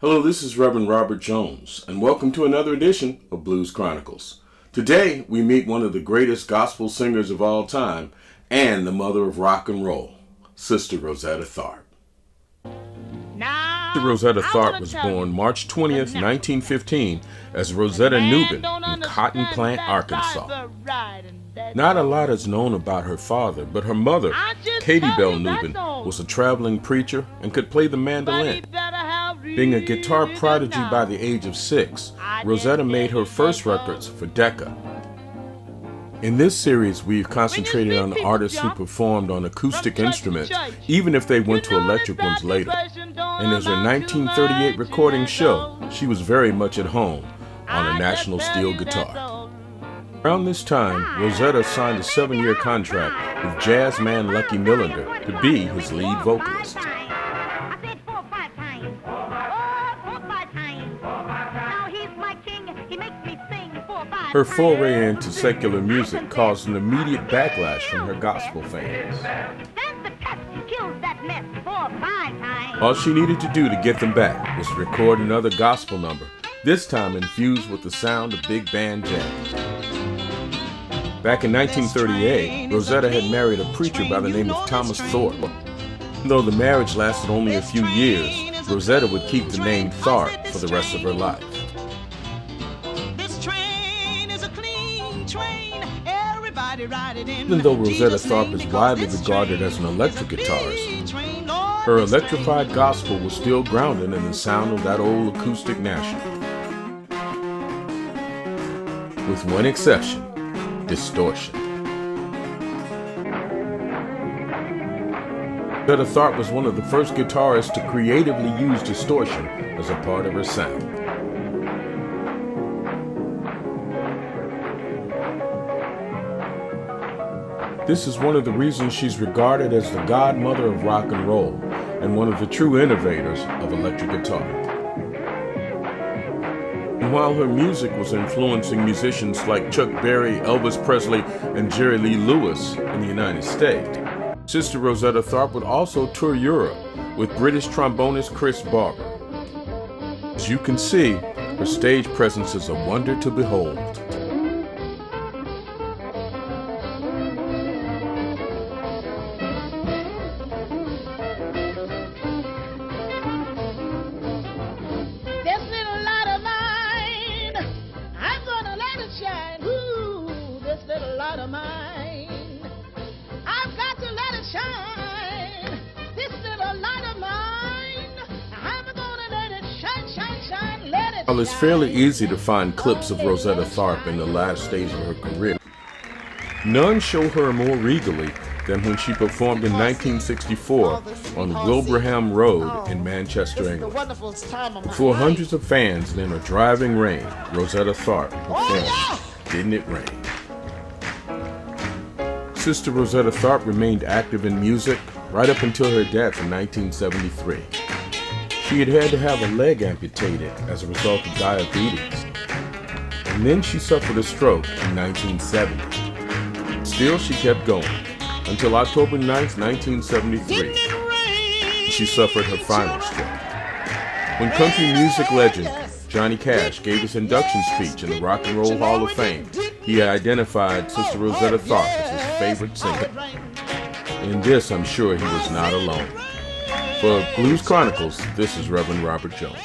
Hello, this is Reverend Robert Jones, and welcome to another edition of Blues Chronicles. Today, we meet one of the greatest gospel singers of all time and the mother of rock and roll, Sister Rosetta Tharpe. Sister Rosetta Tharpe was born March 20th, 1915, as Rosetta Newman in Cotton Plant, Arkansas. Not a lot is known about her father, but her mother, Katie Bell Newman, was a traveling preacher and could play the mandolin. Being a guitar prodigy by the age of 6, Rosetta made her first records for Decca. In this series, we've concentrated on artists who performed on acoustic instruments, even if they went to electric ones later. And as her 1938 recording show, she was very much at home on a national steel guitar. Around this time, Rosetta signed a 7-year contract with jazz man Lucky Millinder to be his lead vocalist. Her foray into secular music caused an immediate backlash from her gospel fans. All she needed to do to get them back was to record another gospel number, this time infused with the sound of big band jazz. Back in 1938, Rosetta had married a preacher by the name of Thomas Thorpe. Even though the marriage lasted only a few years, Rosetta would keep the name Tharpe for the rest of her life. Even though Rosetta Tharpe is widely regarded as an electric guitarist, her electrified gospel was still grounded in the sound of that old acoustic national. With one exception, Distortion. Rosetta Tharpe was one of the first guitarists to creatively use distortion as a part of her sound. This is one of the reasons she's regarded as the godmother of rock and roll and one of the true innovators of electric guitar. And while her music was influencing musicians like Chuck Berry, Elvis Presley, and Jerry Lee Lewis in the United States, Sister Rosetta Tharpe would also tour Europe with British trombonist Chris Barber. As you can see, her stage presence is a wonder to behold. While it's fairly easy to find clips of Rosetta Tharpe in the latter stage of her career, none show her more regally than when she performed in 1964 on Wilbraham Road in Manchester, England. Before hundreds of fans and in a driving rain, Rosetta Tharpe performed Didn't It Rain? Sister Rosetta Tharpe remained active in music right up until her death in 1973. She had to have a leg amputated as a result of diabetes, and then she suffered a stroke in 1970. Still, she kept going until October 9th, 1973. She suffered her final stroke. When country music legend Johnny Cash gave his induction speech in the Rock and Roll Hall of Fame, he identified Sister Rosetta Tharpe as his favorite singer. In this, I'm sure he was not alone. For Blues Chronicles, this is Reverend Robert Jones.